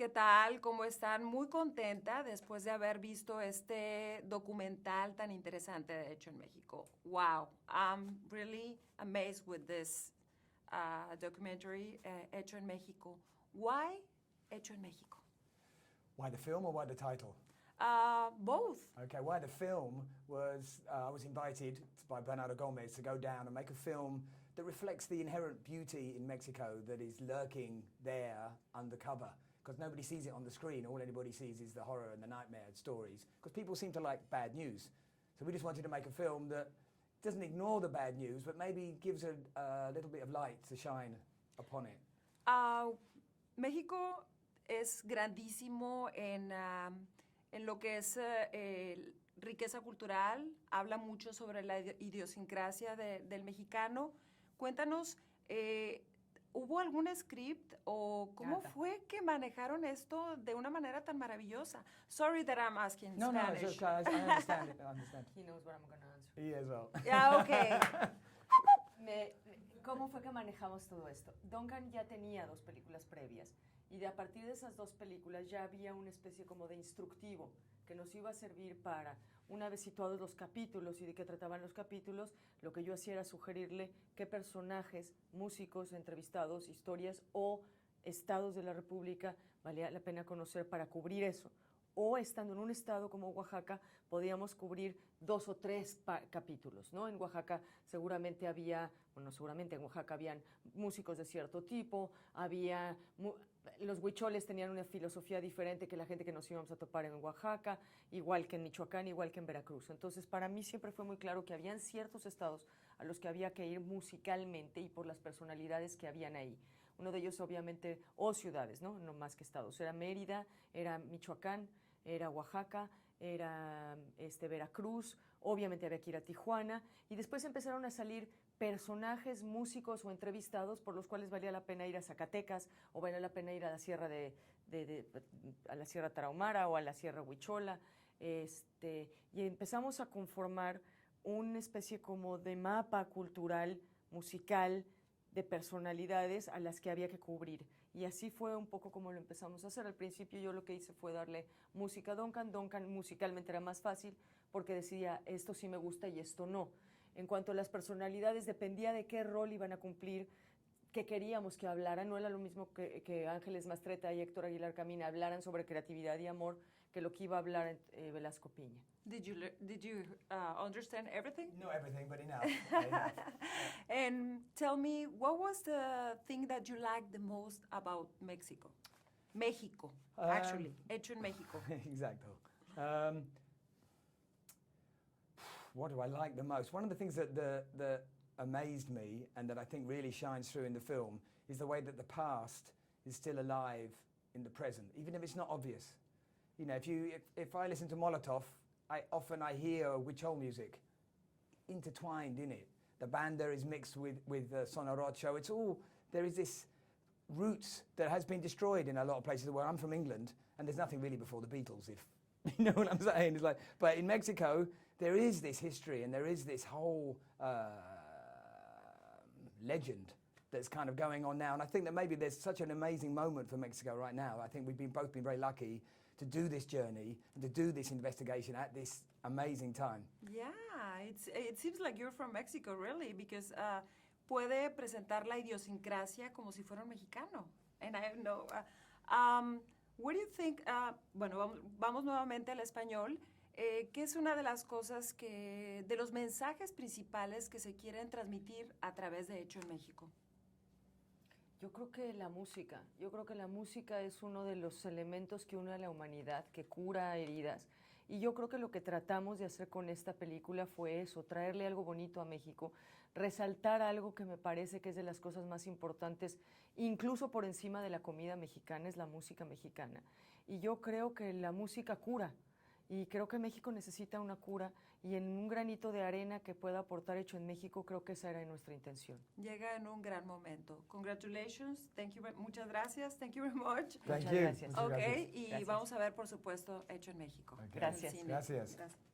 ¿Qué tal? ¿Cómo están? Muy contenta después de haber visto este documental tan interesante de Hecho en México. Wow, I'm really amazed with this documentary, Hecho en México. Why Hecho en México? Why the film or why the title? Both. Okay, why the film was, I was invited by Bernardo Gomez to go down and make a film that reflects the inherent beauty in Mexico that is lurking there undercover. Because nobody sees it on the screen, all anybody sees is the horror and the nightmare stories. Because people seem to like bad news. So we just wanted to make a film that doesn't ignore the bad news, but maybe gives a little bit of light to shine upon it. México es grandísimo en lo que es riqueza cultural, habla mucho sobre la idiosincrasia del mexicano. Cuéntanos, ¿hubo algún script o cómo fue que manejaron esto de una manera tan maravillosa? Sorry that I'm asking No, Spanish. no, it's okay. I understand it. I understand. He knows what I'm going to answer. He as well. Yeah, okay. ¿Cómo fue que manejamos todo esto? Duncan ya tenía 2 películas previas y a partir de esas 2 películas ya había una especie como de instructivo que nos iba a servir para, una vez situados los capítulos y de qué trataban los capítulos, lo que yo hacía era sugerirle qué personajes, músicos, entrevistados, historias o estados de la República valía la pena conocer para cubrir eso. O estando en un estado como Oaxaca, podíamos cubrir 2 o 3 capítulos, ¿no? En Oaxaca seguramente había, bueno, seguramente en Oaxaca habían músicos de cierto tipo, los huicholes tenían una filosofía diferente que la gente que nos íbamos a topar en Oaxaca, igual que en Michoacán, igual que en Veracruz. Entonces, para mí siempre fue muy claro que habían ciertos estados a los que había que ir musicalmente y por las personalidades que habían ahí. Uno de ellos, obviamente, o ciudades, ¿no? No más que estados. Era Mérida, era Michoacán, era Oaxaca, era Veracruz, obviamente había que ir a Tijuana, y después empezaron a salir personajes, músicos o entrevistados por los cuales valía la pena ir a Zacatecas o valía la pena ir a la Sierra a la Sierra Tarahumara o a la Sierra Huichola, y empezamos a conformar una especie como de mapa cultural, musical, de personalidades a las que había que cubrir. Y así fue un poco como lo empezamos a hacer. Al principio yo lo que hice fue darle música a Duncan. Duncan musicalmente era más fácil porque decidía esto sí me gusta y esto no. En cuanto a las personalidades, dependía de qué rol iban a cumplir, qué queríamos que hablaran. No era lo mismo que Ángeles Mastretta y Héctor Aguilar Camín hablaran sobre creatividad y amor que lo que iba a hablar Velasco Piña. Did you understand everything? Not everything, but enough. Enough. And tell me, what was the thing that you liked the most about Mexico? México, actually, Hecho en México. Exactly. What do I like the most? One of the things that amazed me and that I think really shines through in the film is the way that the past is still alive in the present, even if it's not obvious. You know, if I listen to Molotov, I hear Huichol music intertwined in it. The banda is mixed with Sonorocho. It's all, there is this roots that has been destroyed in a lot of places where I'm from England, and there's nothing really before the Beatles, if you know what I'm saying. It's like, but in Mexico, there is this history and there is this whole legend that's kind of going on now. And I think that maybe there's such an amazing moment for Mexico right now. I think we've both been very lucky to do this journey and to do this investigation at this amazing time. Yeah, it seems like you're from Mexico, really, because puede presentar la idiosincrasia como si fuera un mexicano. And I know, what do you think, bueno, vamos nuevamente al español, ¿qué es una de las cosas de los mensajes principales que se quieren transmitir a través de Hecho en México? Yo creo que la música es uno de los elementos que une a la humanidad, que cura heridas. Y yo creo que lo que tratamos de hacer con esta película fue eso, traerle algo bonito a México, resaltar algo que me parece que es de las cosas más importantes, incluso por encima de la comida mexicana, es la música mexicana. Y yo creo que la música cura. Y creo que México necesita una cura y en un granito de arena que pueda aportar Hecho en México, creo que esa era nuestra intención. Llega en un gran momento. Congratulations, thank you, muchas gracias, thank you very much. Thank Muchas you. gracias. Ok, Gracias. y Gracias. vamos a ver, por supuesto, Hecho en México. Okay. Gracias. En el cine. Gracias. Gracias.